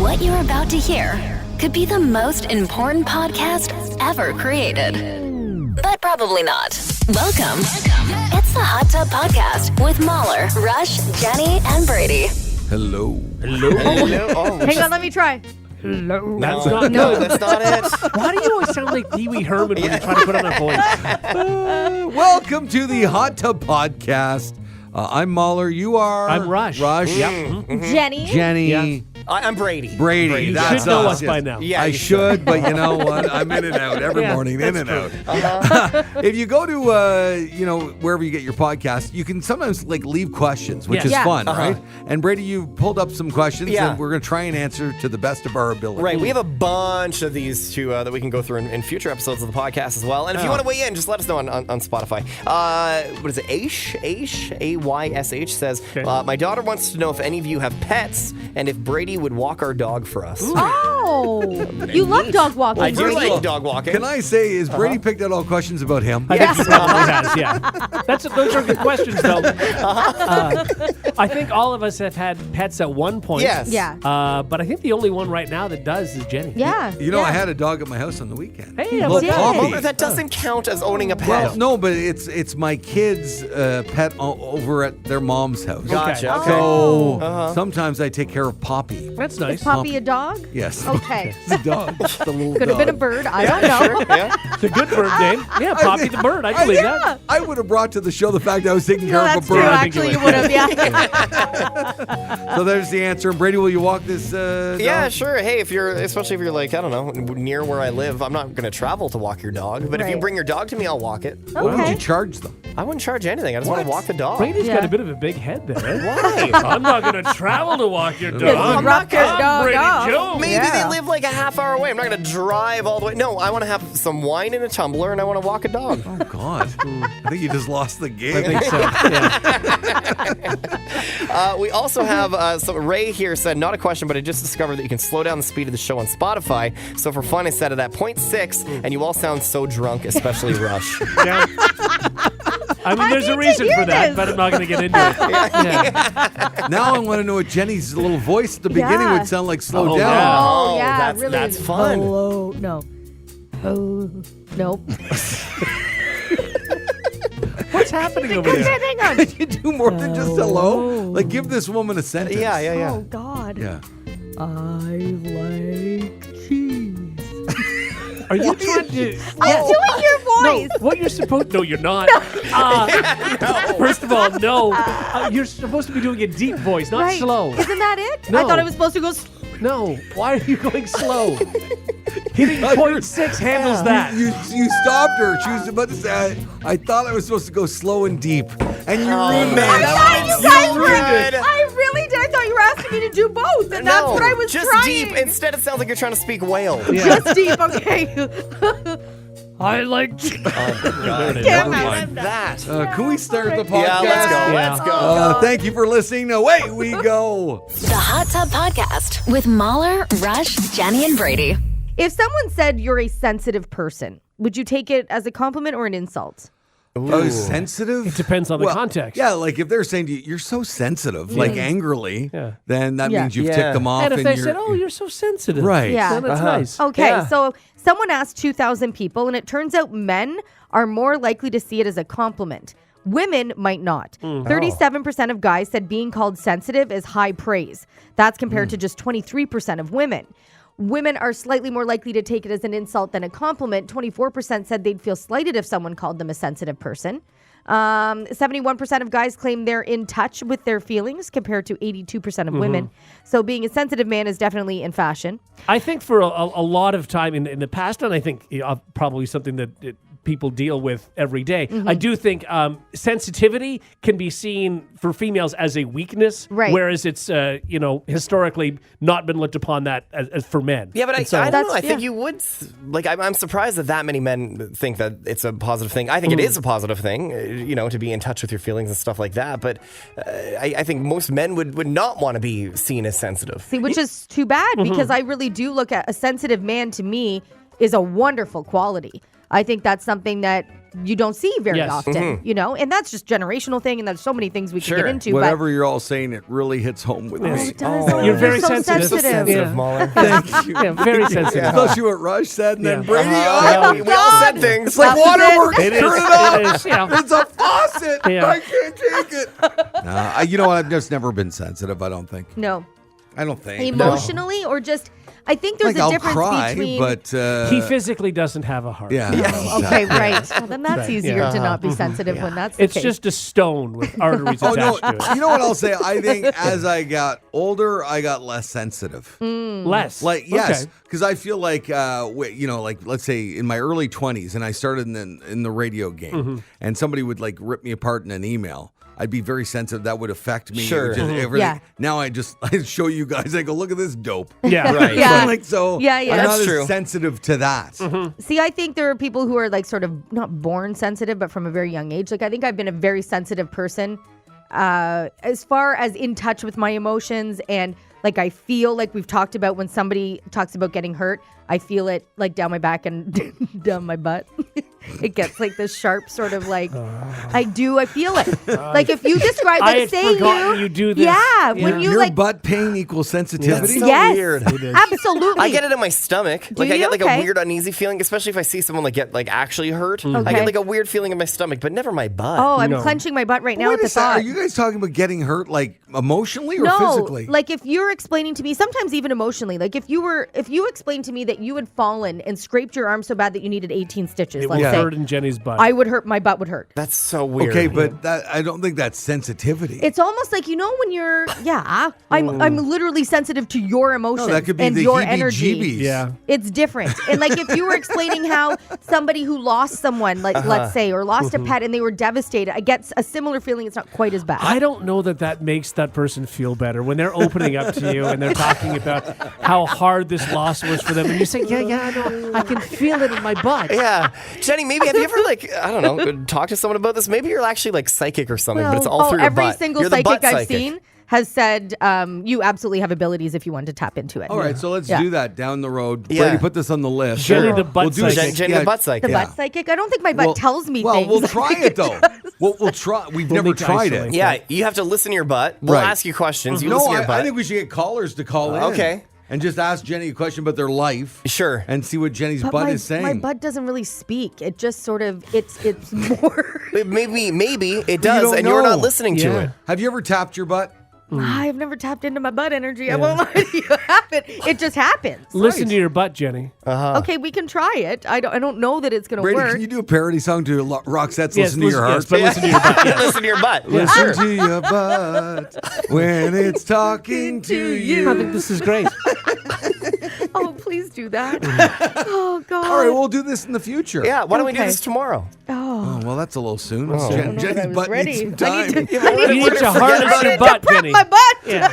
What you're about to hear could be the most important podcast ever created. But probably not. Welcome. It's the Hot Tub Podcast with Mahler, Rush, Jenni, and Brady. Hello. Oh, Hang on, let me try. Hello. That's not good. That's not it. Why do you always sound like Pee Wee Herman when you try to put on a voice? Welcome to the Hot Tub Podcast. I'm Mahler. You are? I'm Rush. Rush. Yep. Jenny. Jenny. Yeah. I'm Brady. Brady. You That's should know us, us yes. by now. Yeah, I you should, but you know what? I'm in and out every morning, in and out. If you go to, wherever you get your podcast, you can sometimes leave questions, which Yes. is Yeah. fun, right? And Brady, you pulled up some questions, Yeah. and we're going to try and answer to the best of our ability. Right, we have a bunch of these that we can go through in future episodes of the podcast as well. And if you want to weigh in, just let us know on Spotify. What is it? Aish, A-Y-S-H says, Okay. my daughter wants to know if any of you have pets and if Brady would walk our dog for us. Oh, you love dog walking. I do Brady. like dog walking. Can I say, is Brady picked out all questions about him? I think he probably has, yeah. Those are good questions, though. I think all of us have had pets at one point. Yes. Yeah. But I think the only one right now that does is Jenny. Yeah. You know, yeah. I had a dog at my house on the weekend. Hey, Little did. Poppy. Well, that doesn't count as owning a pet. Well, no, but it's my kid's pet over at their mom's house. Gotcha. Okay. Okay. So sometimes I take care of Poppy. That's nice. Is Poppy a dog? Yes. Okay. It's a dog. It's a little Could have dog. been a bird. I don't know. Yeah. It's a good bird name. Yeah, Poppy the bird. I believe that. I would have brought to the show the fact I was taking No, care of that's a true. bird. Actually, you would have. Yeah. So there's the answer. Brady, will you walk this Yeah, dog? sure. Hey, especially if you're like, I don't know, near where I live, I'm not going to travel to walk your dog. But if you Right. bring your dog to me, I'll walk it. What would Okay. you charge them? I wouldn't charge anything. I just want to walk the dog. Brady's Yeah. got a bit of a big head there. Eh? Why? I'm not going to travel to walk your dog. Because rock your dog Brady off. Jones. Maybe Yeah. they live like a half hour away. I'm not going to drive all the way. No, I want to have some wine in a tumbler and I want to walk a dog. Oh, God. I think you just lost the game. I think so. Yeah. We also have Ray here said, not a question, but I just discovered that you can slow down the speed of the show on Spotify. So for fun, I set it at 0.6, and you all sound so drunk, especially Rush. Yeah. I mean, there's need a to reason hear for that, this. but I'm not going to get into it. Yeah. Now I want to know what Jenny's little voice at the beginning Yeah. would sound like. Slow Oh, down. yeah. Oh, yeah. that's, really. that's fun. Oh, no. Oh, nope. What's happening over there? Hang on. Can you do more than just hello? Like, give this woman a sentence. Yeah. Oh, God. Yeah. I like cheese. Are you trying to... I'm doing your voice. No, what you're supposed... No, you're not. First of all, no. You're supposed to be doing a deep voice, not Right. slow. Isn't that it? No. I thought I was supposed to go No. Why are you going slow? Hitting 0.6 handles that. You stopped her. She was about to say, I thought I was supposed to go slow and deep. And you ruined I it. thought you so guys were. good. I really did. I thought you were asking me to do both, and that's what I was just trying. deep. Instead, it sounds like you're trying to speak whale. Yeah. Just deep, okay. I like... God. Damn What it. is that? Can we start the podcast? Yeah, let's go. Yeah. Let's go. Thank you for listening. Away we go. The Hot Tub Podcast with Mahler, Rush, Jenni, and Brady. If someone said you're a sensitive person, would you take it as a compliment or an insult? Oh, sensitive? It depends on the context. Yeah, like if they're saying to you, you're so sensitive, like angrily, Yeah. then that Yeah. means you've Yeah. ticked them off. And if they you're, said, oh, you're so sensitive. Right. Yeah. Then that's nice. Okay, Yeah. so someone asked 2,000 people, and it turns out men are more likely to see it as a compliment. Women might not. 37% of guys said being called sensitive is high praise. That's compared to just 23% of women. Women are slightly more likely to take it as an insult than a compliment. 24% said they'd feel slighted if someone called them a sensitive person. 71% of guys claim they're in touch with their feelings compared to 82% of women. So being a sensitive man is definitely in fashion. I think for a lot of time in the past, and I think probably something that people deal with every day, I do think sensitivity can be seen for females as a weakness, Right. whereas it's historically not been looked upon that as for men. Yeah, but I And so- don't know. I That's- think you would, I'm surprised that many men think that it's a positive thing. I think it is a positive thing, to be in touch with your feelings and stuff like that. But I think most men would not want to be seen as sensitive. See, which is too bad because I really do look at a sensitive man to me is a wonderful quality. I think that's something that you don't see very Yes. often, you know? And that's just generational thing, and there's so many things we can Sure. get into. Whatever you're all saying, it really hits home with but me. it does. You're very so sensitive. sensitive. Yeah. Mahler. Thank you. Yeah, very sensitive. Especially what Rush said, and then Yeah. Brady. Yeah. We all said things. It's like That was waterworks. It is. Turn it off. It is. Yeah. It's a faucet. Yeah. I can't take it. You know what? I've just never been sensitive. I don't think. No. I don't think. Emotionally, or just, I think there's Like a I'll difference cry, between. but He physically doesn't have a heart. yeah. Okay, right. Well, then that's Right. easier Yeah. to not be sensitive when that's the It's case. just a stone with arteries Oh no! attached to it. You know what I'll say? I think as I got older, I got less sensitive. Less. Like yes, Okay. because I feel like like let's say in my early 20s, and I started in the radio game, and somebody would like rip me apart in an email. I'd be very sensitive. That would affect me. Sure. It would just- everything. Yeah. Now I show you guys. I go, look at this dope. Yeah. Right. Yeah. Like so. Yeah, yeah. I'm That's not true. as sensitive to that. See, I think there are people who are like sort of not born sensitive, but from a very young age. Like I think I've been a very sensitive person as far as in touch with my emotions, and like I feel like we've talked about when somebody talks about getting hurt, I feel it like down my back and down my butt. It gets like this sharp sort of like I feel it. Like if you describe I like had say forgotten you do this. Yeah, when you Your like butt pain equals sensitivity. That's so yes, weird. absolutely. I get it in my stomach. Like you? I get like Okay. a weird uneasy feeling, especially if I see someone like get like actually hurt. I Okay. get like a weird feeling in my stomach, but never my butt. Oh, I'm No. clenching my butt right now Wait at a the sec, thought. are you guys talking about getting hurt like emotionally or no, physically? like if you're explaining to me, sometimes even emotionally, like if you explained to me that you had fallen and scraped your arm so bad that you needed 18 stitches, It let's will say, hurt in Jenny's butt. I would hurt, my butt would hurt. That's so weird. Okay, but that I don't think that's sensitivity. It's almost like, you know, when you're, I'm literally sensitive to your emotions no, that could be and the your energy. heebie-jeebies. yeah. It's different. And like if you were explaining how somebody who lost someone, like let's say, or lost a pet and they were devastated, I get a similar feeling. It's not quite as bad. I don't know that makes that person feel better when they're opening up to you and they're talking about how hard this loss was for them, and you say, I know, I can feel it in my butt. Yeah. Jenny, maybe have you ever like, I don't know, talked to someone about this? Maybe you're actually like psychic or something, but it's all through your every butt. single You're the psychic butt I've psychic. seen has said you absolutely have abilities if you want to tap into it. All right, so let's Yeah. do that down the road. Yeah. Brady, put this on the list. Jenny the butt do psychic. Jenny the butt psychic. The butt psychic? I don't think my butt tells me things. Well, we'll try it though. We'll try. We've never need to tried isolate. it. Yeah, you have to listen to your butt. We'll Right. ask you questions. You No, listen to your I butt. think we should get callers to call in. Okay. And just ask Jenny a question about their life. Sure. And see what Jenny's But butt my, is saying. my butt doesn't really speak. It just sort of, it's more. Maybe it does, don't and you're know. not listening to Yeah. it. Have you ever tapped your butt? I've never tapped into my butt energy. I won't lie to you. It just happens. Listen to your butt, Jenny. Okay, we can try it. I don't know that it's going to Brady, work. can you do a parody song to Roxette's Yes, Listen to Your Heart? yes, but listen to your butt. Yes. Listen to your butt. Listen to your butt when it's talking to I you. think this is great. Oh, please do that. Oh, God. All right, we'll do this in the future. Yeah, why don't we do Okay. this tomorrow? Oh, well, that's a little soon. I don't know Jenny's that I was butt ready. needs some I time. need to, You need to harness your butt, prep Jenny. my butt. Yeah.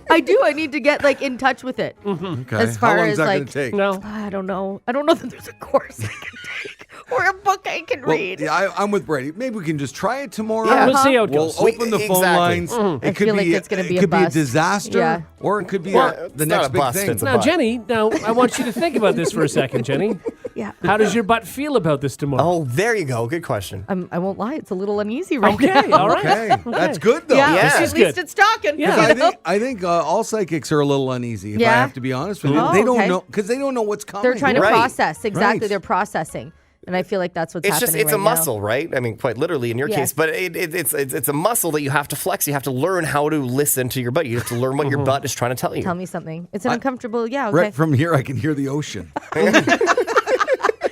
I do. I need to get like in touch with it. Okay. As far How long is as, that like, going to take? No. I don't know. I don't know that there's a course I can take or a book I can Well, read. yeah, I'm with Brady. Maybe we can just try it tomorrow. Yeah. We'll see how it We'll goes. open the phone Exactly. lines. I It could feel like be it's gonna be it a could be a bust. disaster, Yeah. or it could be Well, the it's next not a big bust, thing. it's a Now, butt. Jenny, I want you to think about this for a second, Jenny. Yeah. How does your butt feel about this tomorrow? Oh, there you go. Good question. I won't lie. It's a little uneasy right Okay, now. all right. Okay, that's good though. Yeah. Yeah. At This is least good. it's talking. Yeah. you know? I think all psychics are a little uneasy. If I Yeah? have to be honest with you, Oh, they don't okay. know because they don't know what's coming. They're trying to Right. process. Exactly. Right. They're processing. And I feel like that's what's It's happening just it's right a now. muscle, right? I mean, quite literally in your Yes. case, but it's a muscle that you have to flex. You have to learn how to listen to your butt. You have to learn what your butt is trying to tell you. Tell me something. It's an uncomfortable. Yeah. Okay. Right from here, I can hear the ocean.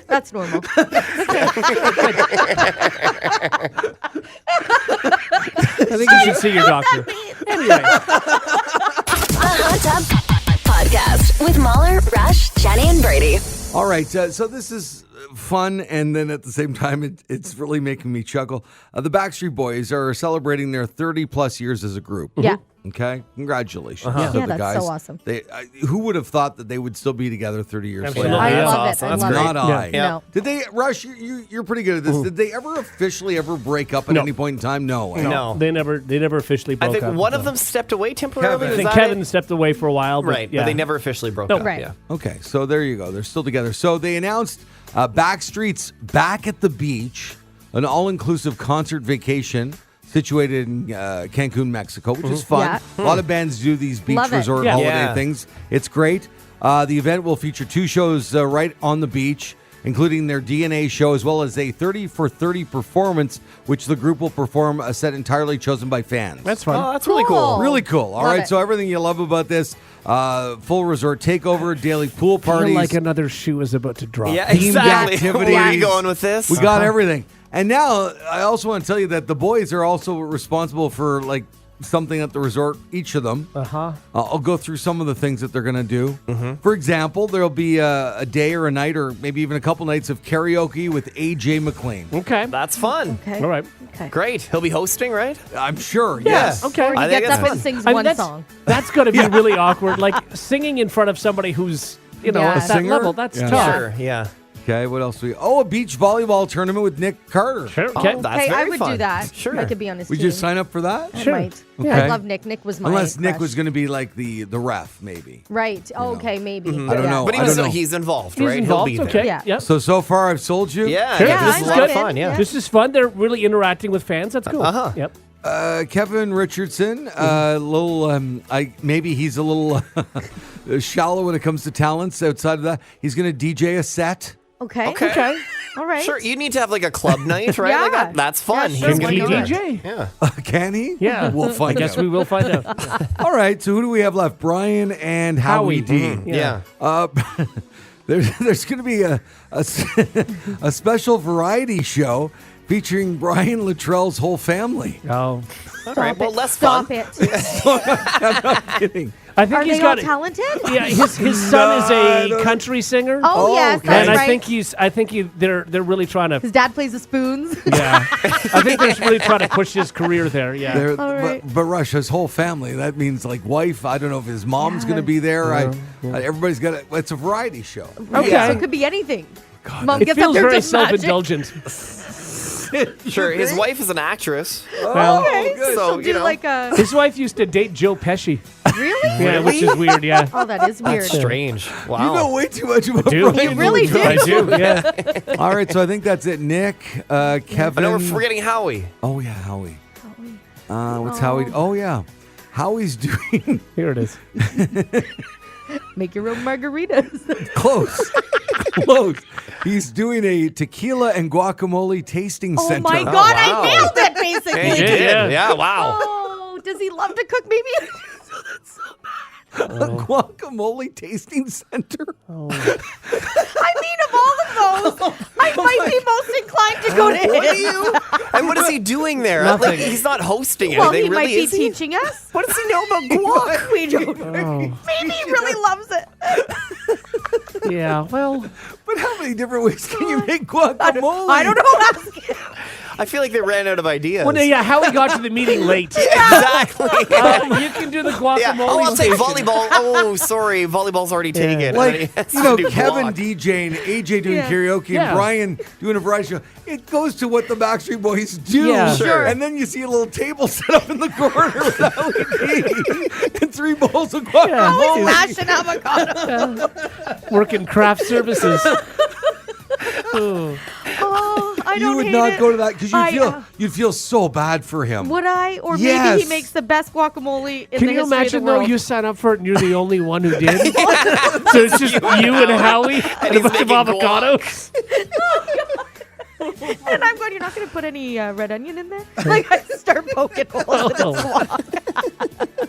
That's normal. I think you should see your doctor. Anyway. A Hot Tub Podcast with Mahler, Rush, Jenny, and Brady. All right, so this is fun, and then at the same time, it's really making me chuckle. The Backstreet Boys are celebrating their 30-plus years as a group. Yeah. Okay, congratulations Uh-huh. to Yeah, the that's guys. so awesome. Who would have thought that they would still be together 30 years Absolutely. later? I Yeah. love That's it. I awesome. love That's it. Not I. Yeah. No. Did they, Rush? You're pretty good at this. Did they ever officially break up at No. any point in time? No. No. They never officially I broke up. think one of them stepped away temporarily. Kevin. I Is think that Kevin it? stepped away for a while, but Right, yeah. but they never officially broke No. up. Right. Yeah. Okay, so there you go. They're still together. So they announced Backstreet's Back at the Beach, an all-inclusive concert vacation situated in Cancun, Mexico, which is fun. Yeah. A lot of bands do these beach Love it. resort Yeah. holiday Yeah. things. It's great. The event will feature 2 shows right on the beach, including their DNA show, as well as a 30 for 30 performance, which the group will perform a set entirely chosen by fans. That's fun. Oh, that's really cool. Really cool. All Love right, it. so everything you love about this, full resort takeover, daily pool I feel parties. like another shoe is about to drop. Yeah, Themed exactly. activities. Where are you going with this? We got everything. And now I also want to tell you that the boys are also responsible for like something at the resort, each of them. I'll go through some of the things that they're going to do. For example, there'll be a day or a night or maybe even a couple nights of karaoke with AJ McLean. Okay. That's fun. Okay. All right. Okay. Great. He'll be hosting, right? I'm sure, yes. Okay. Or he I think gets up that's and fun. sings I mean, one that's, song. That's going to be really awkward. Like singing in front of somebody who's, you know, Yeah. at that Singer? level. That's Yeah. tough. Sure. Yeah. Okay, what else we? Oh, a beach volleyball tournament with Nick Carter. Sure. Okay. Oh, that's Okay, I very would fun. do that. Sure. I could be on his We team. just sign up for that? I Sure. might. Okay. I love Nick. Nick was my Unless Nick crush. was going to be like the ref, maybe. Right. Oh, okay, maybe. I don't know. But I don't know. he's involved, He's right? involved. He'll be there. Okay. Yeah. Yep. So far I've sold you. Yeah. Sure. Yeah, This this is is a lot of good. fun. Yeah. This is fun. They're really interacting with fans. That's cool. Uh-huh. Yep. Kevin Richardson, maybe he's a little shallow when it comes to talents outside of that. He's going to DJ a set. Okay. Okay. All right. Sure. You need to have like a club night, right? Like Yeah. that's fun. Yeah, sure, He's Can gonna he do it. DJ? Yeah. Can he? Yeah. We'll find I guess out. we will find out. All right, so who do we have left? Brian and Howie, Howie. D. Yeah. Yeah. There's going to be a special variety show featuring Brian Luttrell's whole family. Oh. All right. Well, less Stop fun. it. I'm not kidding. I think Are he's they all got talented? Yeah, his son is a country singer. Oh, yes, okay. that's and right. I think they're really trying to. His dad plays the spoons. Yeah, I think they're really trying to push his career there. Yeah. All right. but Rush, his whole family, that means like wife. I don't know if his mom's going to be there. Everybody's got it. It's a variety show. Okay. So it could be anything. Mom It gets up feels there very does magic. self-indulgent. Sure. His wife is an actress. Well, Okay, good. so So, she'll you do know. like a his wife used to date Joe Pesci. really. Yeah, which is weird. Yeah. Oh, that is weird. Strange. Wow. You know way too much about Do Brian You really Luttrell. I do. Yeah. All right, so I think that's it. Nick, Kevin. I know we're forgetting Howie. Oh yeah, Howie. What's Howie? Oh yeah, Howie's doing Here it is. Make your own margaritas. close. Close. He's doing a tequila and guacamole tasting Oh center. my God, wow. I nailed it basically. Hey, you did, did. yeah. Yeah. Wow. Oh, does he love to cook? Maybe. A guacamole tasting center. I mean, of all of those, I might be most inclined to go to him. And what is he doing there? Nothing. Like, he's not hosting Well, anything. he really, might be is he? teaching us. What does he know about guac? We don't know. Maybe he really loves it. Yeah. Well, But how many different ways can you make guacamole? I don't know. Ask him. I feel like they ran out of ideas. well, yeah. Howie got to the meeting late. Exactly. You can do the guacamole. Yeah. Oh, I'll take station. volleyball. Oh, sorry. Volleyball's already taken. And then he Like, has you know, to do Kevin guac. DJing, AJ doing Yeah. karaoke, Yeah. and Brian doing a variety show. It goes to what the Backstreet Boys do. Yeah. Sure. And then you see a little table set up in the corner with LED and 3 bowls of guacamole. Always mash and avocado. Working craft services. Oh, I don't You would hate not it. go to that because I, you'd feel so bad for him. Would I? Or maybe Yes. he makes the best guacamole in Can the you history imagine of the though? world. You sign up for it and you're the only one who did. So it's just you and Howie and a he's bunch of making avocados. And I'm going, you're not going to put any red onion in there? Like, I start poking holes in his guac.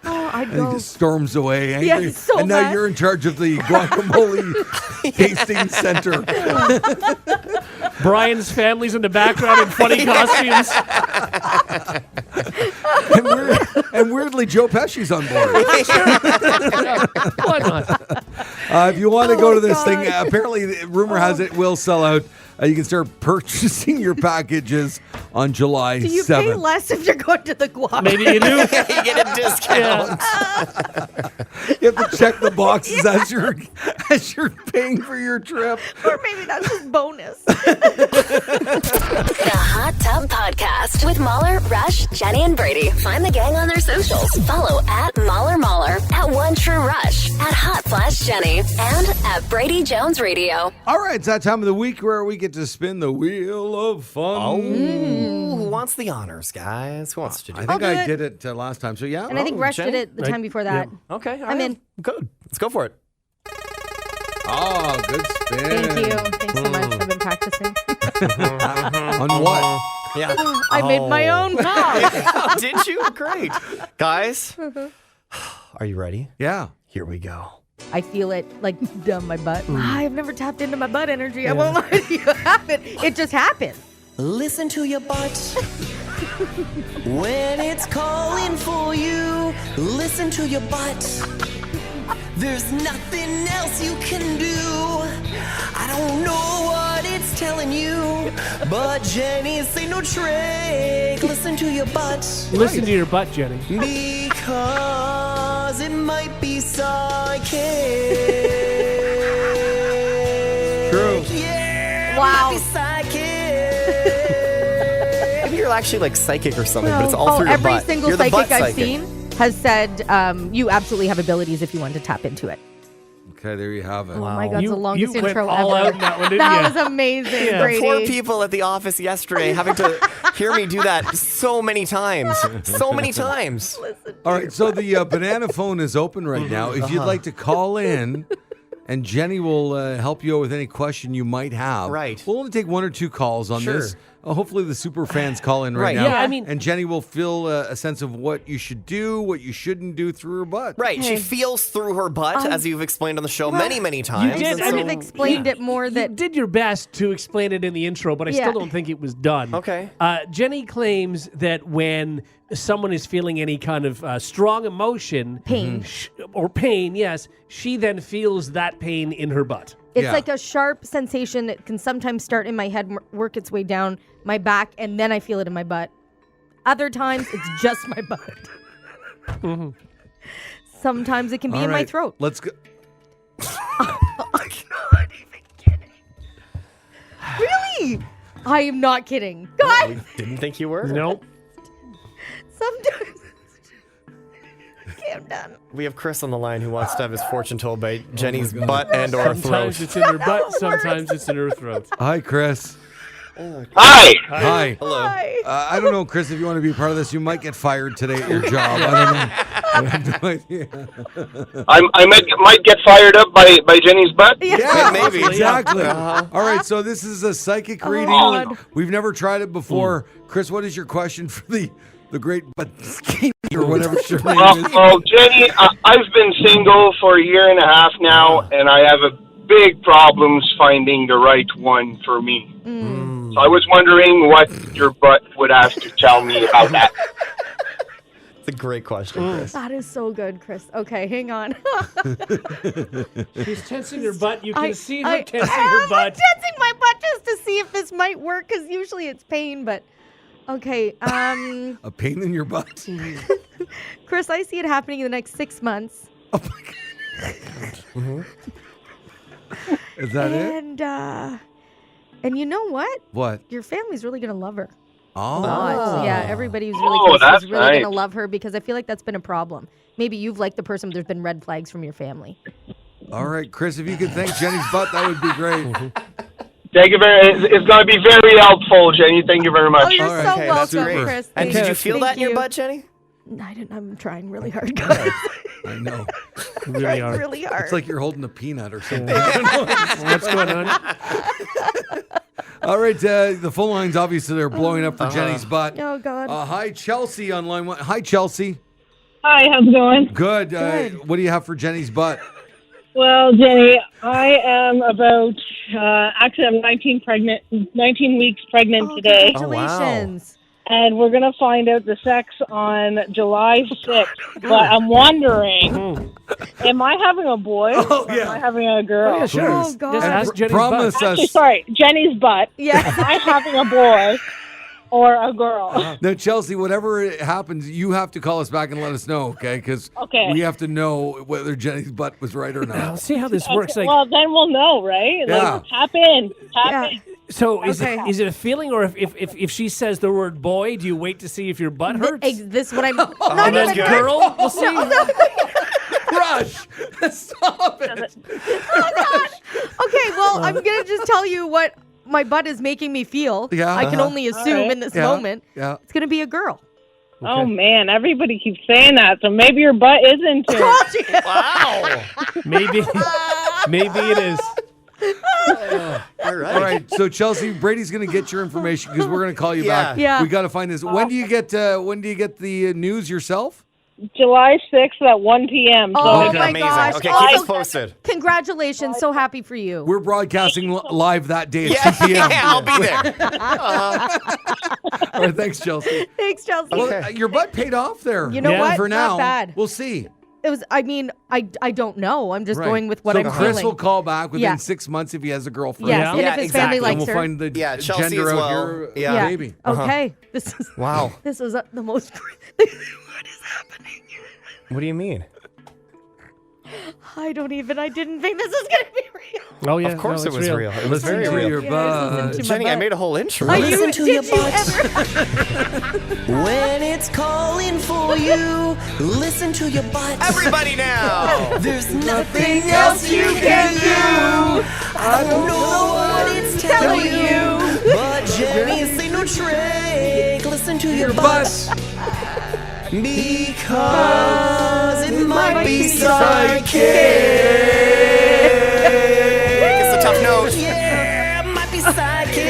Oh, I'd And he go. just storms away angry. Yeah, he's so and now mad. you're in charge of the guacamole tasting center. Brian's family's in the background in funny costumes. And weirdly, Joe Pesci's on board. Why not? If you want to go to this God. thing, apparently, the rumor has it will sell out. You can start purchasing your packages on July Do you 7th. pay less if you're going to the guac? Maybe you do. You get a discount. Yeah. You have to check the boxes as you're paying for your trip. Or maybe that's just bonus. The Hot Tub Podcast with Mahler, Rush, Jenni, and Brady. Find the gang on their socials. Follow at Mahler at one true rush at Hot Flash Jenni and at Brady Jones Radio. All right, it's that time of the week where we get to spin the wheel of fun. Who wants the honors, guys? Who wants to do I it? think do I it. did it last time, so yeah. And I think Rush did Jenny? it the time before that. Okay, all I'm right. in. Good. Let's go for it. Oh, good spin. Thank you. Thanks so much. I've been practicing. On what? Yeah. I made my own pop. Did you? Great. Guys, are you ready? Yeah. Here we go. I feel it like down my butt. I've never tapped into my butt energy. I won't lie to you. It just happened. Listen to your butt when it's calling for you. Listen to your butt. There's nothing else you can do. I don't know what it's telling you, but Jenny, say no trick. Listen to your butt. Listen to your butt, Jenny. Because it might be psychic. True. Yeah. Wow. It might be psychic. Maybe you're actually like psychic or something, but it's all through your every butt. single You're the psychic butt I've seen has said you absolutely have abilities if you want to tap into it. Okay, there you have it. Oh my God, it's the longest went intro all ever. out in that one, didn't That you? was amazing, Yeah. Brady. Poor people at the office yesterday having to hear me do that so many times. So many times. All right, so the banana phone is open right now. If you'd like to call in, and Jenny will help you out with any question you might have. Right. We'll only take one or two calls on Sure. this. Hopefully the super fans call in right Right. now. Yeah, I mean- and Jenny will feel a sense of what you should do, what you shouldn't do through her butt. Right. She feels through her butt, as you've explained on the show many, many times. did. And I I so- would have explained it more You that did your best to explain it in the intro, but I Yeah. still don't think it was done. Okay. Jenny claims that when someone is feeling any kind of strong emotion, Pain. or pain, yes, she then feels that pain in her butt. it's Yeah. like a sharp sensation that can sometimes start in my head, work its way down my back, and then I feel it in my butt. Other times, it's just my butt. Sometimes it can be All in my right, throat. Let's go. Really? I am not kidding. God, Didn't think you were. Nope. sometimes. Okay, I'm done. We have Chris on the line who wants to have his fortune told by Jenny's butt and or throat. Sometimes it's in her butt, sometimes it's in her throat. Hi, Chris. Hi. Hi. Hello. Hi. I don't know, Chris, if you want to be part of this, you might get fired today at your job. I don't know. I have no idea. I might get fired up by Jenny's butt. Yeah, maybe. Exactly. Uh-huh. All right, so this is a psychic reading. God. We've never tried it before. Chris, what is your question for the great but or whatever your name is? Well, Jenny, I've been single for a year and a half now, and I have a big problems finding the right one for me. So I was wondering what your butt would have to tell me about that. It's a great question, Chris. That is so good, Chris. Okay, hang on. She's tensing her butt. You can I- see her I tensing am her butt. tensing my butt just to see if this might work, because usually it's pain, but okay. A pain in your butt. Chris, I see it happening in the next 6 months. Is that it? And you know what? What? Your family's really gonna love her. Oh. Lot. Yeah, everybody who's really Oh, close that's is really gonna nice. love her, because I feel like that's been a problem. Maybe you've liked the person, but there's been red flags from your family. All right, Chris, if you could thank Jenny's butt, that would be great. Thank you it's going to be very helpful, Jenny. Thank you very Oh, much. you're All right. so Okay, that's welcome, great. Chris. And Thank did you feel that Thank in your you. butt, Jenny? I didn't. I'm trying really hard, guys. I know. You really are. really hard. It's like you're holding a peanut or something. What's going on? All right, the phone lines, obviously, they're blowing up for Jenny's butt. Oh God. Hi, Chelsea on line one. Hi, Chelsea. Hi, how's it going? Good. Good. What do you have for Jenny's butt? Well, Jenny, I am about, actually I'm 19 weeks pregnant today. Congratulations. And we're going to find out the sex on July 6th. But I'm wondering, am I having a boy or am I having a girl? Yeah, sure. Oh, God. Just ask Jenny's Promise butt. Actually, us. sorry, Jenny's butt. Yeah. Am I having a boy or a girl? Now, Chelsea, whatever happens, you have to call us back and let us know, okay? Because Okay. we have to know whether Jenny's butt was right or Now, not. see how this works. Like, Well, then we'll know, right? Yeah. Like, tap in. Yeah. so is Okay. it a feeling, or if she says the word boy, do you wait to see if your butt hurts? This is what I'm. And Not then even girl, we'll see. Rush, stop it. Okay, well, I'm gonna just tell you what my butt is making me feel. Yeah, I can uh-huh. only assume Alright. in this Yeah, moment. yeah. It's gonna be a girl. Oh man, everybody keeps saying that, so maybe your butt is into it. Wow. Maybe it is. All right. All right, so Chelsea, Brady's going to get your information because we're going to call you back. Yeah. We got to find this. When do you get the news yourself? July 6th at 1 p.m. So Oh Okay. my Amazing. gosh! Okay, Oh, keep us posted. Congratulations! So happy for you. We're broadcasting live that day at 2 p.m. Yeah, I'll be there. All right, thanks, Chelsea. Thanks, Chelsea. Well, your butt paid off there. You know Yeah. what? For now, Not bad. we'll see. It was. I mean, I don't know. I'm just Right. going with what so I'm Chris feeling. will call back within Yeah. 6 months if he has a girlfriend. Yes, Yeah. and Yeah, if his exactly. family And likes we'll her. find the Yeah, Chelsea gender as out well. here. Yeah. Maybe. Okay. This is. Wow. This was the most. What is happening? What do you mean? I didn't think this was gonna be real. Oh yeah, Of course no, it it's was real. It was Listen very to real. your Yeah, butt. listen to my Jenny, I butt. made a whole intro. Did you ever? When it's calling for you, listen to your butt. Everybody now. There's nothing else you can do. I don't know what it's telling you, but Jenny, say no trick. Listen to your butt. Because it might be psychic. It's a tough note. Yeah, it might be psychic.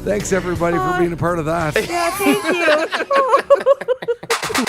Thanks, everybody, for being a part of that. Yeah, thank you.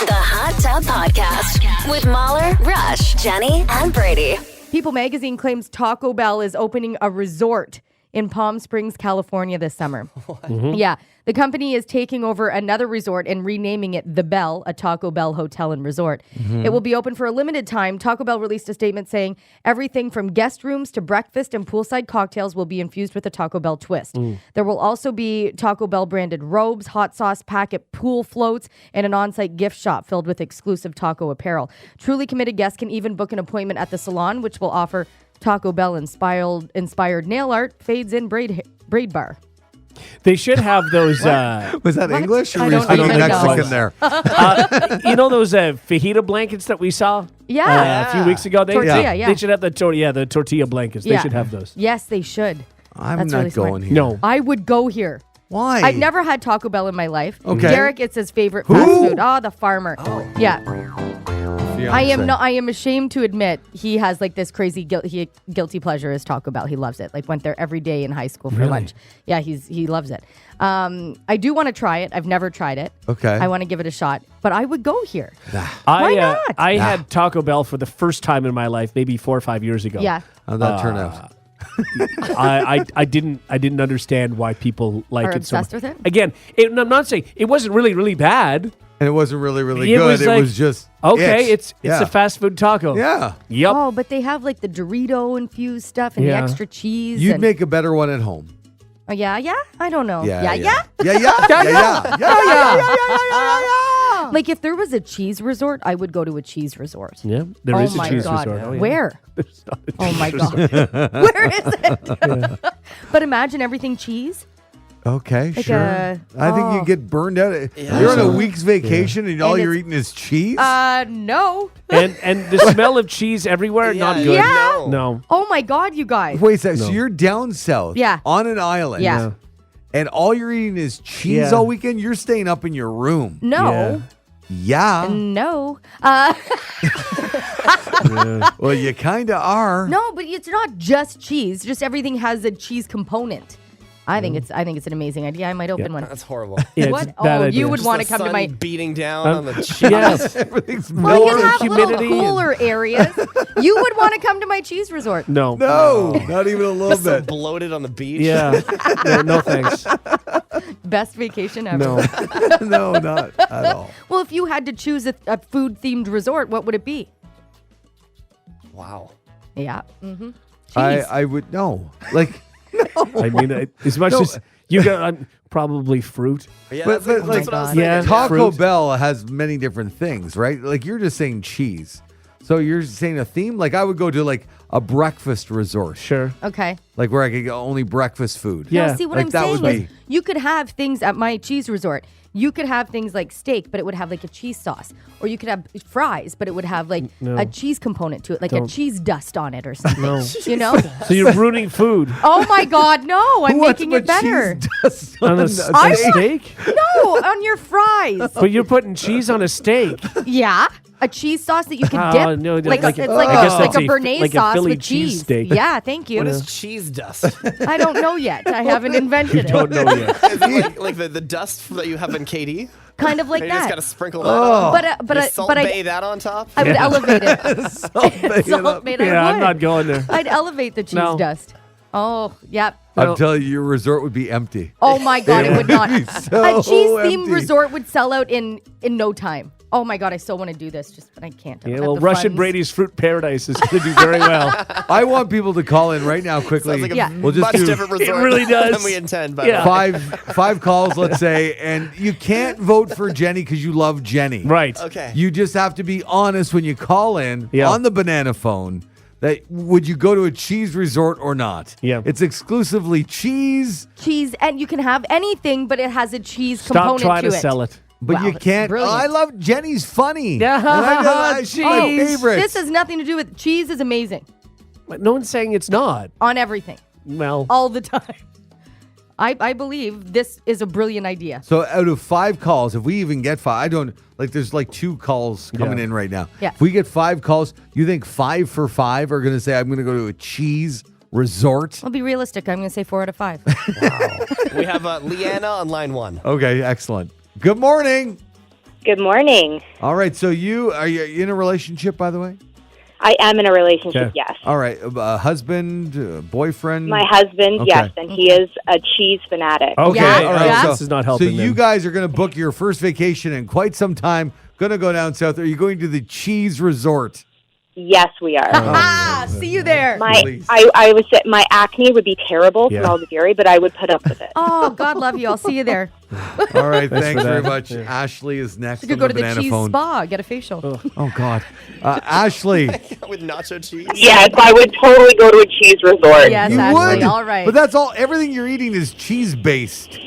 The Hot Tub Podcast with Mahler, Rush, Jenny, and Brady. People magazine claims Taco Bell is opening a resort in Palm Springs, California this summer. Yeah. The company is taking over another resort and renaming it The Bell, a Taco Bell hotel and resort. It will be open for a limited time. Taco Bell released a statement saying everything from guest rooms to breakfast and poolside cocktails will be infused with a Taco Bell twist. There will also be Taco Bell branded robes, hot sauce packet, pool floats, and an on-site gift shop filled with exclusive taco apparel. Truly committed guests can even book an appointment at the salon, which will offer Taco Bell inspired nail art, fades in braid bar. They should have those. Was that English or I were you don't speaking even know. Mexican there? You know those fajita blankets that we saw Yeah. a few weeks ago? Tortilla, yeah. They should have the tortilla blankets. They should have those. Yes, they should. I'm That's not really smart. going here. No. I would go here. Why? I've never had Taco Bell in my life. Okay. Derek, it's his favorite fast food. Oh, the farmer. Yeah. I am Fiancé. not. I am ashamed to admit he has like this crazy guilty pleasure is Taco Bell. He loves it. Like went there every day in high school for lunch. Yeah, he loves it. I do want to try it. I've never tried it. Okay. I want to give it a shot. But I would go here. Why not? I had Taco Bell for the first time in my life, maybe 4 or 5 years ago. Yeah. How'd that turn out? I didn't understand why people like Are it so much. obsessed with it? Again, I'm not saying it wasn't really bad. And it wasn't really It good. was It like, was just Okay, it. it's a fast food taco. Yeah. Yep. Oh, but they have like the Dorito infused stuff and the Yeah. extra cheese. You'd and, make a better one at home. Oh, yeah. I don't know. Yeah. Yeah. Yeah. Like if there was a cheese resort, I would go to a cheese resort. Yeah, there is Oh a my cheese God. resort. Oh, yeah. Where? Oh my God. Where is it? But imagine everything cheese. Okay, Like sure. a- I think you get burned out. You're on a week's vacation and all And you're it's- eating is cheese? No. And the smell of cheese everywhere, not good. Yeah. No. Oh my God, you guys. Wait a second. So you're down south Yeah. on an island. Yeah. And all you're eating is cheese Yeah. all weekend? You're staying up in your room. No. Yeah. No. Well, you kind of are. No, but it's not just cheese. Just everything has a cheese component. I think it's an amazing idea. I might open one. That's horrible. Yeah, it's What? a Oh, bad idea. you would Just want the to come to sun my. beating down on the cheese. Yes. Everything's Well, more. you have humidity little and- cooler areas. You would want to come to my cheese resort. No. No, not even a little So bit. bloated on the beach. Yeah. No thanks. Best vacation ever. No. No, not at all. Well, if you had to choose a food themed resort, what would it be? Wow. Yeah. Mm-hmm. I would no. Like, I mean, as much No. as you got probably fruit. Yeah, But- that's, but, that's what I was God. thinking. Yeah. Taco Fruit. Bell has many different things, right? Like you're just saying cheese. So you're saying a theme? Like I would go to like a breakfast resort. Sure. Okay. Like where I could go only breakfast food. Yeah. No, see what Like I'm that saying would is be- you could have things at my cheese resort. You could have things like steak, but it would have like a cheese sauce. Or you could have fries, but it would have like a cheese component to it, like a cheese dust on it or something. No. You know? So you're ruining food. Oh my God, no. I'm Who wants making to it put better. cheese dust On on a a steak? No, on your fries. But you're putting cheese on a steak. Yeah. A cheese sauce that you can Oh, dip. no, like, like it's a- like, I guess like that's a béarnaise like a sauce Philly with cheese. cheesesteak. Yeah, thank you. What is cheese dust? I don't know yet. I haven't invented it. Don't know yet. Is it like the dust that you have in KD? Kind of like You just that. gotta sprinkle that on. But You salt bay that on top. I would elevate it. Salt made Yeah, I I'm would. not going there. I'd elevate the cheese No. dust. Oh, yep. I'm telling you, your resort would be empty. Oh my God, it would not. Be so A cheese-themed empty. resort would sell out in no time. Oh my God, I still want to do this, but I can't. I Yeah, don't well, have the Russian funds. Brady's Fruit Paradise is going to do very well. I want people to call in right now quickly. Sounds like a Yeah. We'll just much do different resort really does. than we intend. By Yeah. the way. five calls, let's say, and you can't vote for Jenny because you love Jenny. Right. Okay. You just have to be honest when you call in Yeah. on the banana phone. That would you go to a cheese resort or not? Yeah. It's exclusively cheese, Cheese, and you can have anything, but it has a cheese Stop component trying to to it. sell it. but Wow, you that's can't. brilliant. I love Jenny's funny. Yeah, And I she's my cheese. favorite. This has nothing to do with cheese. Is amazing But no one's saying it's not. on everything, Well, all the time. I believe this is a brilliant idea. So out of 5 calls, if we even get 5, I don't like. There's like 2 calls coming Yeah. in right now. Yeah. If we get 5 calls, you think 5 for 5 are going to say I'm going to go to a cheese resort? I'll be realistic. I'm going to say 4 out of 5. We have Leanna on line 1. Okay, excellent. Good morning. Good morning. All right. So you in a relationship, by the way? I am in a relationship, Okay. yes. All right. Husband, boyfriend. My husband, Okay. yes, and he is a cheese fanatic. okay. Yeah, All right. yeah. This is not helping. So you guys are going to book your first vacation in quite some time. Going to go down south. Are you going to the cheese resort? Yes, we are. Ah, see you there. Please. I would say my acne would be terrible Yeah. from all the dairy, but I would put up with it. Oh, God love you. I'll see you there. All right. Thanks for very that. much. Yeah. Ashley is next You could on go the to the banana cheese phone. spa, get a facial. Oh God, Ashley. With nacho cheese. Yes, I would totally go to a cheese resort. Yes, You Ashley. would, All right. but that's all. Everything you're eating is cheese based.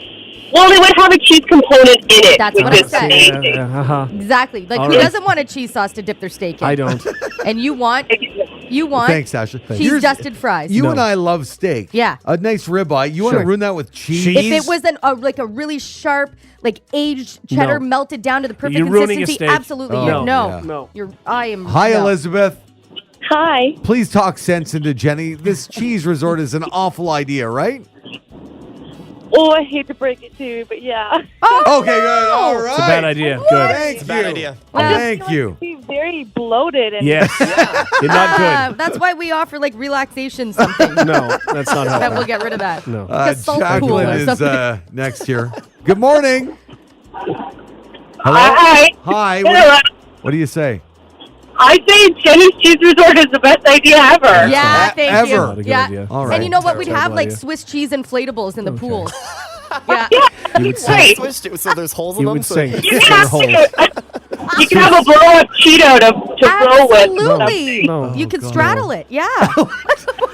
Well, it would have a cheese component in it. That's which what I is said. amazing. Yeah, uh-huh. Exactly. Like, All who right. doesn't want a cheese sauce to dip their steak in? I don't. And you want Thanks, Ashley. cheese Here's- dusted fries. You No. and I love steak. Yeah. A nice ribeye. You want to Sure. ruin that with cheese? If it was like a really sharp, like aged cheddar No. melted down to the perfect You're ruining a consistency, steak. absolutely. Oh, no. yeah. No. I am. Hi, no. Elizabeth. Hi. Please talk sense into Jenny. This cheese resort is an awful idea, right? Oh, I hate to break it to you, but yeah. Oh, Okay, good. All right. It's a bad idea. Good. Thank It's a you. bad idea. Thank you. He's very bloated and Yes. You're not good. That's why we offer like relaxation something. No, that's not That will helping. get rid of that. No. Like a salt pool Jacqueline or is something. next here. Good morning. Hello. Hi. Hi. What do you say? I say Jenny's Cheese Resort is the best idea ever. Yeah, thank Ever. you. Not a good Yeah. idea. All right. And you know what? We'd Terrible have like idea. Swiss cheese inflatables in the pools. Yeah. You would Great. Switched it so there's holes in You them. would so- sink. You There can are have, holes. you can have a blow up Cheeto to roll with. Absolutely. No. You Oh, can God. straddle it. Yeah.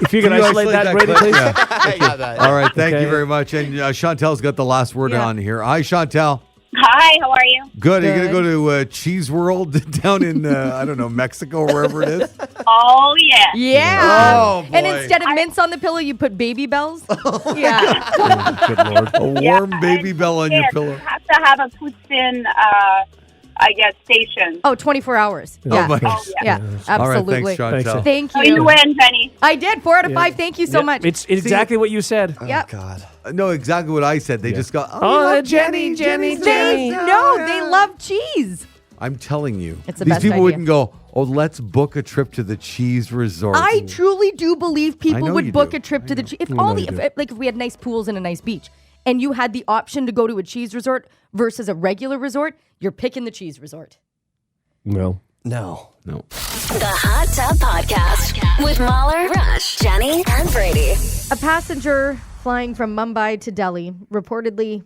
If you can Can you isolate that, Brady, clip? please. Yeah. I got that. All right. Thank Okay. you very much. And Chantel's got the last word Yeah. on here. Hi, Chantel. Hi, how are you? Good. Are you Good. going to go to Cheese World down in, I don't know, Mexico or wherever it is? Oh, yeah. Yeah. Oh, And boy. instead of mints on the pillow, you put baby bells. Yeah. Good Lord. A warm baby bell on your pillow. have to have a puts-in, I guess, station. Oh, 24 hours. Yeah. Oh, my Oh, Yeah, All right. absolutely. Thanks, Chantel. Thanks, Thank you. win, Jenny. I did. 4 out of 5. Thank you so Yeah, much. It's exactly what you said. Yep. God. No, exactly what I said. They just got, Oh, Jenny, Jenny, Jenny. No, they love cheese. I'm telling you. It's the These best people idea. wouldn't go, oh, let's book a trip to the cheese resort. I truly do believe I people know would you book do. a trip to the cheese. If know all the you do. if we had nice pools and a nice beach, and you had the option to go to a cheese resort versus a regular resort, you're picking the cheese resort. No. No. No. The Hot Tub Podcast with Mahler, Rush, Jenny, and Brady. A passenger flying from Mumbai to Delhi reportedly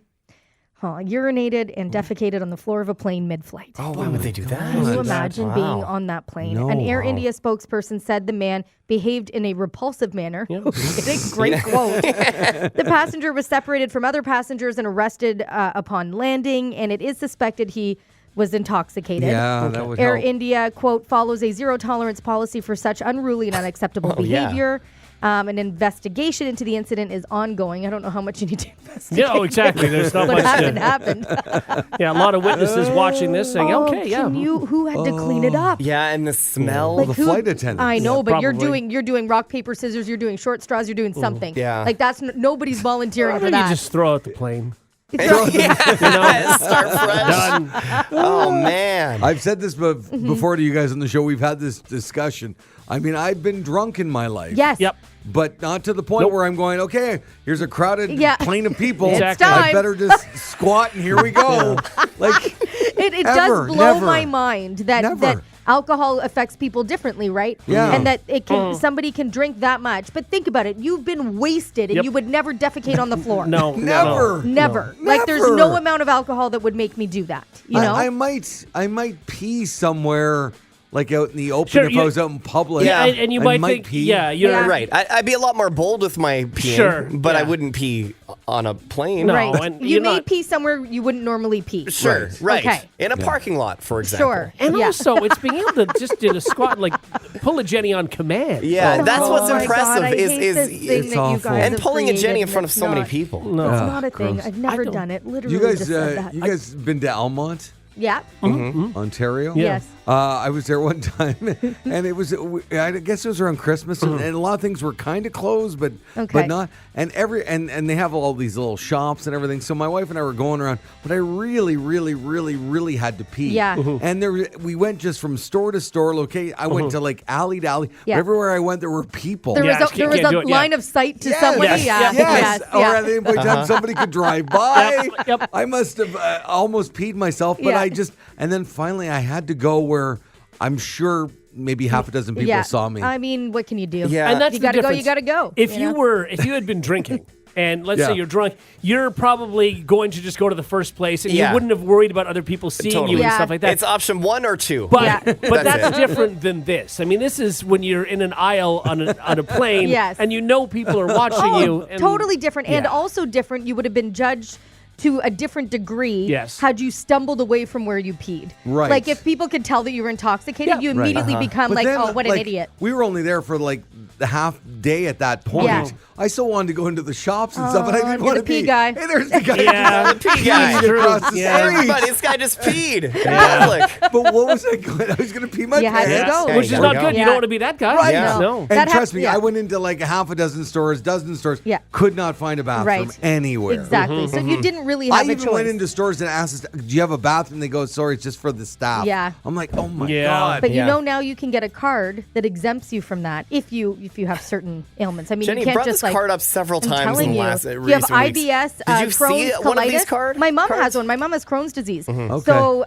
urinated and defecated on the floor of a plane mid-flight. Oh, why would they do that? Can you imagine being on that plane? No. An Air India spokesperson said the man behaved in a repulsive manner. Great quote. The passenger was separated from other passengers and arrested upon landing, and it is suspected he was intoxicated. Yeah, that would Air help. India, quote, follows a zero-tolerance policy for such unruly and unacceptable behavior. An investigation into the incident is ongoing. I don't know how much you need to investigate. Yeah, exactly. There's not What much happened. Yeah, a lot of witnesses watching this saying, okay, yeah. Who had to clean it up? Yeah, and the smell. The flight attendant. I know, but probably. you're doing rock, paper, scissors, you're doing short straws, you're doing something. Yeah. Like nobody's volunteering Why for don't you that. just throw out the plane? Start fresh. Done. Oh, man. I've said this before to you guys on the show. We've had this discussion. I mean, I've been drunk in my life. Yes. Yep. But not to the point where I'm going, okay, here's a crowded plane of people. It's Exactly. time. I better just squat and here we go. Like, It Ever, does blow never. my mind that Never. alcohol affects people differently, right? Yeah. And that it can somebody can drink that much. But think about it. You've been wasted and Yep. you would never defecate on the floor. No. never. Never. No. Like there's Never. no amount of alcohol that would make me do that. You know? I might pee somewhere, like out in the open Sure, if I was out in public. Yeah. And you I might think, pee. yeah, you're Yeah. Right. I'd be a lot more bold with my peeing, Sure, but I yeah. wouldn't pee on a plane. No. right. and You you're may not- pee somewhere you wouldn't normally pee. Sure. Right. Okay. In a parking lot, for example. Sure. And Yeah. also, it's being able to just do a squat, like pull a Jenny on command. Yeah, that's what's Oh my impressive God, I is hate this thing that you awful. guys and have pulling a Jenny in created, front of and so many it's people. No. It's not a thing. gross. I've never don't- done it. Literally You guys, just said that. you guys been to Almont, Yeah. Ontario? Yeah. Yes. I was there one time, and it was, I guess it was around Christmas, and a lot of things were kind of closed, but Okay. not. And and they have all these little shops and everything. So my wife and I were going around, but I really, really, really, really had to pee. Yeah. And we went just from store to store. Location. I went to like alley to alley. Yeah. Everywhere I went, there were people. There Yeah, was can't a do it, yeah. line of sight to Yes. somebody. Yes. Yeah. Yes. Or yeah. at any point in time, somebody could drive by. Yep. I must have almost peed myself, but Yeah. and then finally I had to go where I'm sure maybe half a dozen people Yeah. saw me. I mean, what can you do? Yeah. And that's You the gotta go, difference. you gotta go, If you you know? if you had been drinking, and let's say Yeah. you're drunk, you're probably going to just go to the first place, and Yeah. you wouldn't have worried about other people seeing Totally. you and Yeah. stuff like that. It's option 1 or 2. But Yeah. but That's that's it. different than this. I mean, this is when you're in an aisle on a plane, Yes. and you know people are watching you. And Totally different. And Yeah. also different, you would have been judged to a different degree Yes. had you stumbled away from where you peed. Right. Like if people could tell that you were intoxicated, Yeah. you Right. immediately become But like, then, oh, what an like, idiot. We were only there for like the half day at that point. Yeah. I still wanted to go into the shops and stuff, but I Oh, didn't be want the to pee be. guy. Hey, there's the guy. Yeah. The pee guy. peeing across the Yeah. street. Everybody, this guy just peed in public. But what was I going? I was going to pee my You had pants. to go. Yeah, which is there not you good. go. You Yeah. don't want to be that guy. Right. Yeah. No. And That trust me, yeah. I went into like a half a dozen stores, dozen stores. Yeah. Could not find a bathroom Right. anywhere. Exactly. So you didn't really I have a even choice. went into stores and asked, "Do you have a bathroom?" They go, "Sorry, it's just for the staff." Yeah. I'm like, "Oh my Yeah. god!" But you Yeah. know now you can get a card that exempts you from that if you have certain ailments. I mean, Jenny you can't brought just this like card up several I'm times telling in the you, last you have recent weeks. IBS, Did you Crohn's, see one of these colitis. My mom cards? has one. My mom has Crohn's disease. Okay. So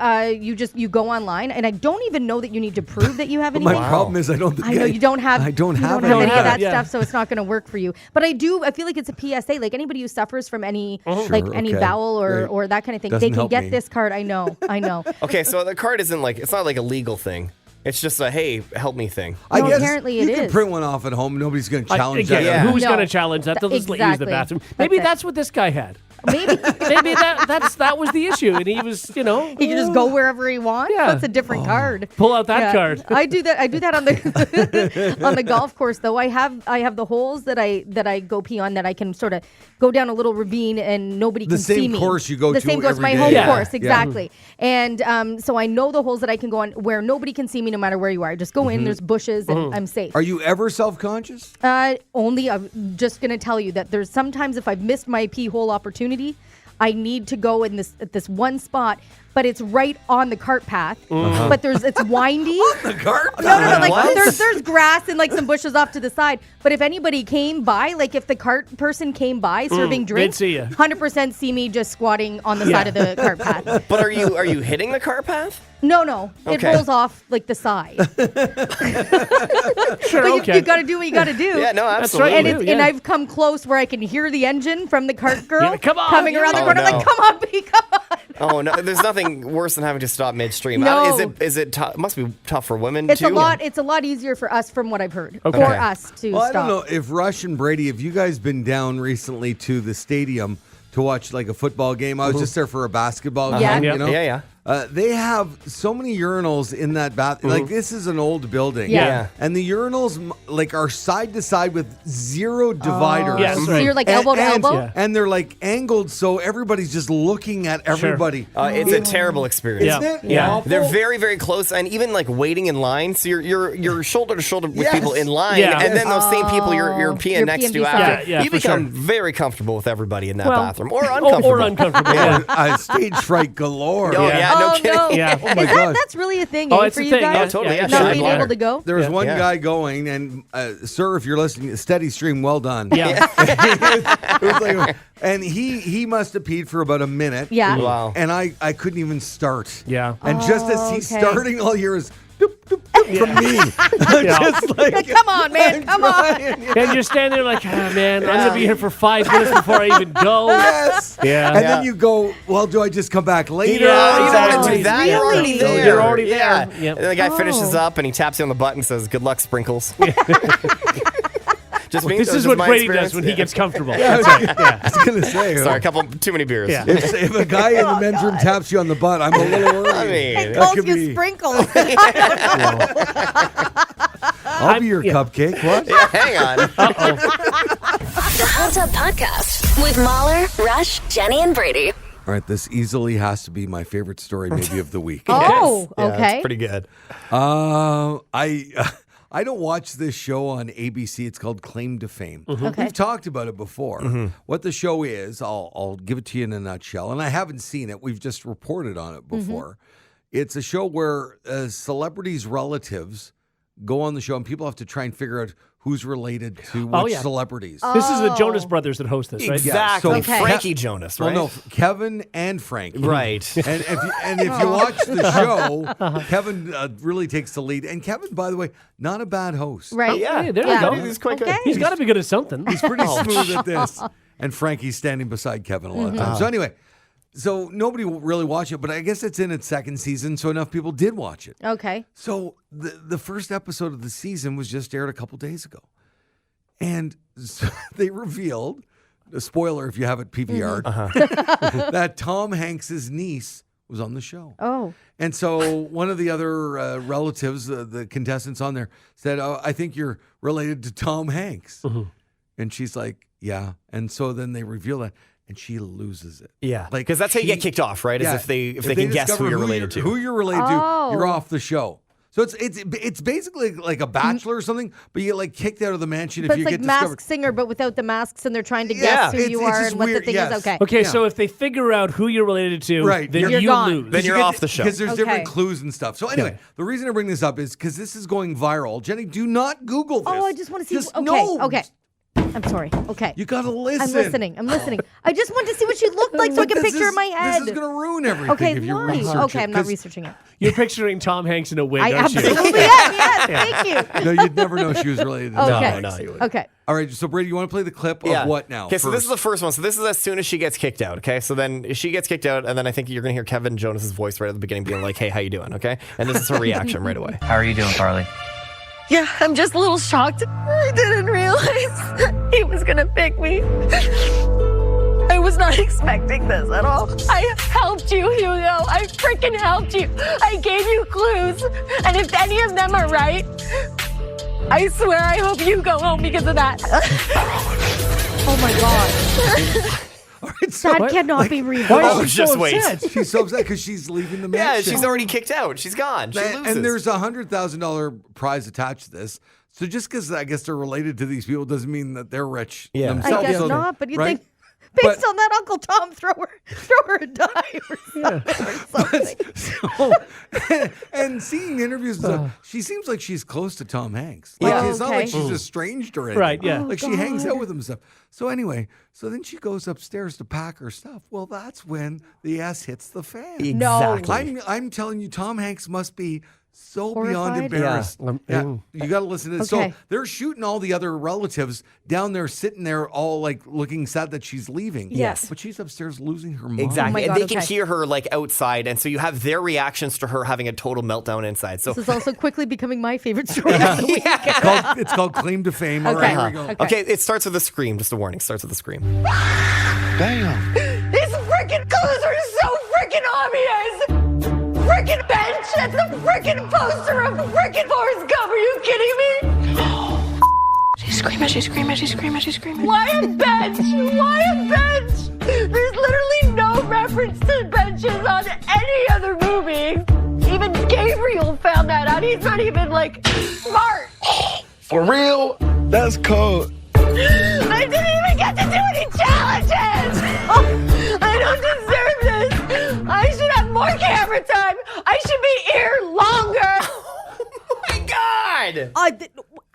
you go online, and I don't even know that you need to prove that you have My anything. problem is I don't think I know you don't have. I don't you have don't have any it. of that Yeah. stuff, so it's not going to work for you. But I do. I feel like it's a PSA. Like anybody who suffers from any any okay. bowel Great. or that kind of thing, Doesn't they can help get me. this card. I know. Okay, so the card isn't like, it's not like a legal thing. It's just a, hey, help me thing. I No, guess apparently you it can is. print one off at home. Nobody's going to Like, challenge again, that. Yeah. who's No. going to challenge that? They'll just let you use the Exactly. bathroom. Maybe That's it. that's what this guy had. Maybe Maybe that was the issue, and he was, he can just go wherever he wants. Yeah. That's a different card. pull out that Yeah. card. I do that on the on the golf course though. I have the holes that I go pee on that I can sort of go down a little ravine and nobody The can see same me. course you go the to same course, every my day. home Yeah. course, Yeah. exactly. And so I know the holes that I can go on where nobody can see me no matter where you are. I just go in. There's bushes and I'm safe. Are you ever self-conscious? Only I'm just gonna tell you that there's sometimes if I've missed my pee hole opportunity, I need to go in at this one spot, but it's right on the cart path. But it's windy. The cart? No, like What? there's grass and like some bushes off to the side. But if anybody came by, like if the cart person came by serving they'd drinks, see ya. 100% see me just squatting on the side of the cart path. But are you hitting the cart path? No. It Okay. rolls off like the side. Sure, But okay. you got to do what you got to do. Yeah, no, right. absolutely. And, You do, and yeah. I've come close where I can hear the engine from the cart girl Yeah, come on, coming yeah. around the Oh, corner. I'm no. like, come on, B, come on. Oh no, there's nothing worse than having to stop midstream. No. Is it tough? It must be tough for women It's too. a lot easier for us from what I've heard. Okay. For us to Well, I stop. don't know if Rush and Brady, have you guys been down recently to the stadium to watch like a football game? I was just there for a basketball Yeah. game, Yeah. you know? Yeah. They have so many urinals in that bath. Like, this is an old building. Yeah. And the urinals, like, are side to side with zero dividers. Yeah, that's So right. you're like elbow to elbow? Yeah. And they're like angled, so everybody's just looking at everybody. It's a terrible experience. Yeah. Isn't it? Yeah. Awful? They're very, very close, and even like waiting in line. So you're shoulder to shoulder with Yes. people in line, Yeah. and then those same people you're peeing You're next peeing to beside. after. Yeah, you for become sure. very comfortable with everybody in that Well, bathroom, or uncomfortable. Or uncomfortable. Yeah. Stage fright galore. Oh Yeah. yeah, no Oh, kidding. no. Yeah. Oh my Is gosh. that's really a thing Oh, eh, it's for a you thing. guys? Yeah, totally. yeah, Yeah, Not sure. being bladder. able to go? There was Yeah. one Yeah. guy going, and sir, if you're listening, steady stream, well done. Yeah. It was like, and he must have peed for about a minute. Yeah. Wow. And I couldn't even start. Yeah. And just as he's okay. starting, all you hear is doop, doop, doop from me. I'm Yeah. just like, Come on, man. Come on. And you're standing there like, ah, man, I'm going to be here for 5 minutes before I even go. yes. Yeah. And then you go, well, do I just come back later? Yeah, You don't want to exactly. do that. You're already Really? there. You're already there. Yeah. Yep. And the guy finishes Oh. up and he taps you on the butt and says, "Good luck, sprinkles." Just me. This That's is just what my Brady experience. does when he Yeah. gets comfortable. I was going to say. Sorry, a couple too many beers. Yeah. If a guy in the men's room taps you on the butt, I'm a little worried. I mean, It That calls could you be- sprinkles. I'll be your cupcake. What? hang on. The Hot Tub Podcast with Mahler, Rush, Jenny, and Brady. All right, this easily has to be my favorite story, maybe of the week. Oh, Yeah, okay. it's pretty good. I don't watch this show on ABC. It's called Claim to Fame. Okay. We've talked about it before. What the show is, I'll give it to you in a nutshell. And I haven't seen it. We've just reported on it before. It's a show where celebrities' relatives go on the show, and people have to try and figure out who's related to which yeah. celebrities. This is the Jonas Brothers that host this, right? Exactly. so Okay. Frankie Jonas, right? Well, no, Kevin and Frank. Right. And if you watch the show, Kevin really takes the lead. And Kevin, by the way, not a bad host. Right? Yeah, Hey, there Yeah. you go. He's quite good. Okay. He's got to be good at something. He's pretty smooth at this. And Frankie's standing beside Kevin a lot of times. So anyway, so nobody will really watch it, but I guess it's in its second season, so enough people did watch it. Okay. So the first episode of the season was just aired a couple days ago. And so they revealed, a spoiler if you haven't PVR'd, that Tom Hanks's niece was on the show. Oh. And so one of the other relatives, the contestants on there, said, "Oh, I think you're related to Tom Hanks." And she's like, "Yeah." And so then they reveal that, and she loses it. Yeah, Like, because that's how you she- get kicked off, right? Yeah, Is if they can guess discover who you're related to. Who you're related Oh. to, you're off the show. So it's basically like a Bachelor or something, but you get like kicked out of the mansion But if it's you like get Masked discovered. Singer, but without the masks, and they're trying to Yeah, guess who it's- you it's are just and what the weird, thing yes. is. Okay. Okay, Yeah. so if they figure out who you're related to, Right, then you're you gone. lose. Then you're off the show. Because there's different Okay. clues and stuff. So anyway, the reason I bring this up is because this is going viral. Jenny, do not Google this. Oh, I just want to see. Just Okay. no. Okay. I'm sorry. Okay. You got to listen. I'm listening. I'm listening. I just want to see what she looked like so I But can this picture is- in my head. This is going to ruin everything Okay, if you why? research Okay, it, I'm not 'cause- researching it. You're picturing Tom Hanks in a wig, I aren't you? absolutely am. Yes, thank you. No, you'd never know she was related to Tom Okay. Hanks. No, you wouldn't. Okay. All right, so Brady, you want to play the clip of what now? Okay, so this is the first? first one. So this is as soon as she gets kicked out. Okay, so then she gets kicked out, and then I think you're gonna hear Kevin Jonas's voice right at the beginning, being like, "Hey, how you doing?" Okay, and this is her reaction right away. How are you doing, Carly? Yeah, I'm just a little shocked. I didn't realize he was gonna pick me. I was not expecting this at all. I helped you, Hugo. I freaking helped you. I gave you clues. And if any of them are right, I swear I hope you go home because of that. Oh my God. All right, so That cannot be real. Why Oh, is she just so wait. upset? she's so upset because she's leaving the Yeah, mansion. she's already kicked out. She's gone. She loses. And there's a $100,000 prize attached to this. So just because I guess they're related to these people doesn't mean that they're rich Yeah. I themselves. guess So- not, but you right? think Based on that, Uncle Tom, throw her a dime or something. And seeing interviews, and stuff, she seems like she's close to Tom Hanks. Like it's not like she's estranged or anything. Right, yeah. Like she hangs out with him and stuff. So anyway, so then she goes upstairs to pack her stuff. Well, that's when the ass hits the fan. Exactly. I'm telling you, Tom Hanks must be so beyond Horrified? embarrassed. Yeah. You got to listen to this. Okay. So they're shooting all the other relatives down there, sitting there, all like looking sad that she's leaving. Yes. But she's upstairs losing her mind. Exactly. Oh my And God, they can hear her like outside. And so you have their reactions to her having a total meltdown inside. So This is also quickly becoming my favorite story of the week. It's called Claim to Fame. All right, here we go. Okay, it starts with a scream. Just a warning. Starts with a scream. Damn. These freaking colors are so freaking obvious. Freaking bench. That's the freaking poster of freaking Forrest Gump. Are you kidding me? She's screaming. Why a bench? Why a bench? There's literally no reference to benches on any other movie. Even Gabriel found that out. He's not even like smart. For real? That's cold. I didn't even get to do any challenges. I don't deserve this. I should have more camera time. I should be here longer. Oh my God.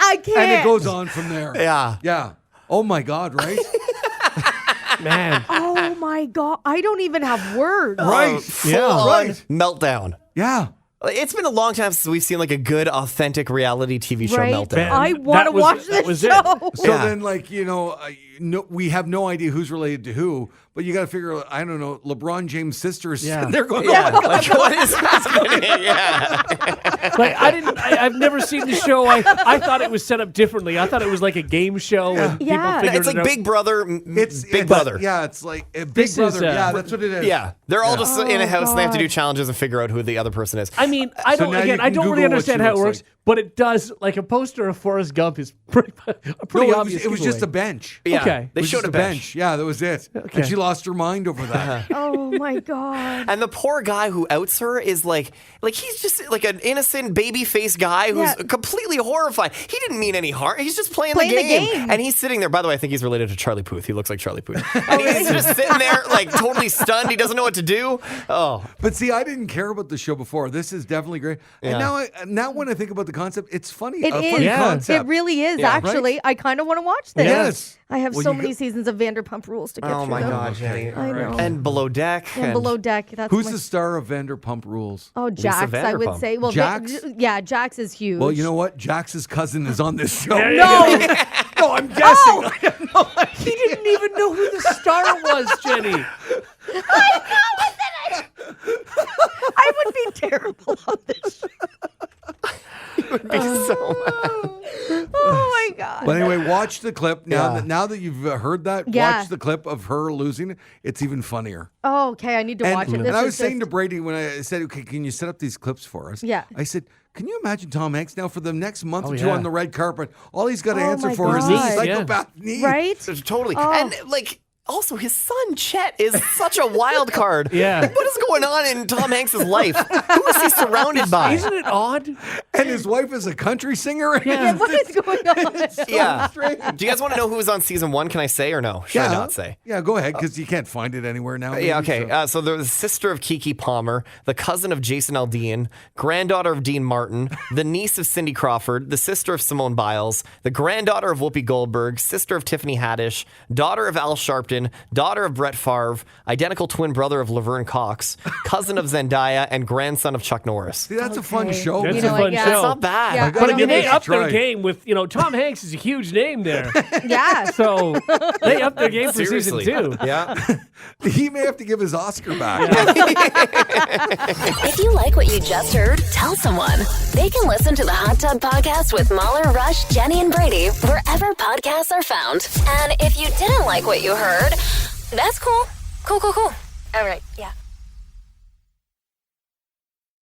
I can't. And it goes on from there. Yeah. Yeah. Oh my God, right? Man. Oh my God. I don't even have words. Right. Full-on Right. meltdown. Yeah. It's been a long time since we've seen like a good, authentic reality TV show Right. meltdown. Man. I want to That was- watch that this was it. show. So then, like, we have no idea who's related to who, but you got to figure, I don't know, LeBron James' sisters. Yeah. They're going, Yeah, oh my like what is happening? Yeah. Like I've never seen the show. I thought it was set up differently. I thought it was like a game show and people Yeah. figured It's like it out. Big Brother. It's Big Brother. Yeah, it's like a Big This is, Brother. Yeah, that's what it is. Yeah, they're all just in a house and they have to God. do challenges and figure out who the other person is. I mean, I So don't. now you Again, I can don't really Google what understand she how it looks works, like. but it does. Like a poster of Forrest Gump is pretty No, obvious. it was just a giveaway. bench. Yeah, Okay. they It was showed just a bench. Yeah, that was it. Okay. And she lost her mind over that. Oh my God. And the poor guy who outs her is like he's just like an innocent baby face guy who's Yeah. completely horrified. He didn't mean any harm. He's just playing Playing the the game. game. And he's sitting there. By the way, I think he's related to Charlie Puth. He looks like Charlie Puth. And he's just sitting there like totally stunned. He doesn't know what to do. Oh, But see, I didn't care about the show before. This is definitely great. And now when I think about the concept, it's funny. It a is. funny Yeah. concept. It really is, Yeah. actually. I kind of want to watch this. Yes. I have Well, so you many go- seasons of Vanderpump Rules to get oh through. my them. God, Jenny. I know. And Below Deck. And Below Deck. That's Who's my... the star of Vanderpump Rules? Oh, Jax, I would Vanderpump. say. Well, Jax? yeah, Jax is huge. Well, you know what? Jax's cousin is on this show. No! No, I'm guessing. I have no idea. He didn't even know who the star was, Jenny. I would be terrible on this show. Would be so mad. Oh my God. But anyway, watch the clip. Now, Yeah. now that you've heard that, Yeah. watch the clip of her losing. It's even funnier. Oh, okay. I need to watch it. And This I is was saying to just- Brady when I said, okay, can you set up these clips for us? Yeah. I said, can you imagine Tom Hanks now for the next month Oh, or two yeah. on the red carpet? All he's got to Oh answer my for is God. his Yeah. psychopath knee. Right? Totally. Oh. And like also his son Chet is such a wild card. Yeah. Like, what is going on in Tom Hanks' life? Who is he surrounded by? Isn't it odd? And his wife is a country singer. Yeah, what is going on? Yeah. strange. Do you guys want to know who was on season 1? Can I say or no? Should I not say? Yeah, go ahead, because you can't find it anywhere now. Yeah, maybe, okay. so- So there was the sister of Keke Palmer, the cousin of Jason Aldean, granddaughter of Dean Martin, the niece of Cindy Crawford, the sister of Simone Biles, the granddaughter of Whoopi Goldberg, sister of Tiffany Haddish, daughter of Al Sharpton, daughter of Brett Favre, identical twin brother of Laverne Cox, cousin of Zendaya, and grandson of Chuck Norris. See, that's a fun show. That's You a know, fun like, yeah. show. It's not bad. Yeah, I I gotta But I don't mean, give they it a upped their try. game with, Tom Hanks is a huge name there. Yeah. So they upped their game for Seriously. season 2. Yeah. He may have to give his Oscar back. If you like what you just heard, tell someone. They can listen to the Hot Tub Podcast with Mahler, Rush, Jenny, and Brady wherever podcasts are found. And if you didn't like what you heard, that's cool. Cool. All right, yeah.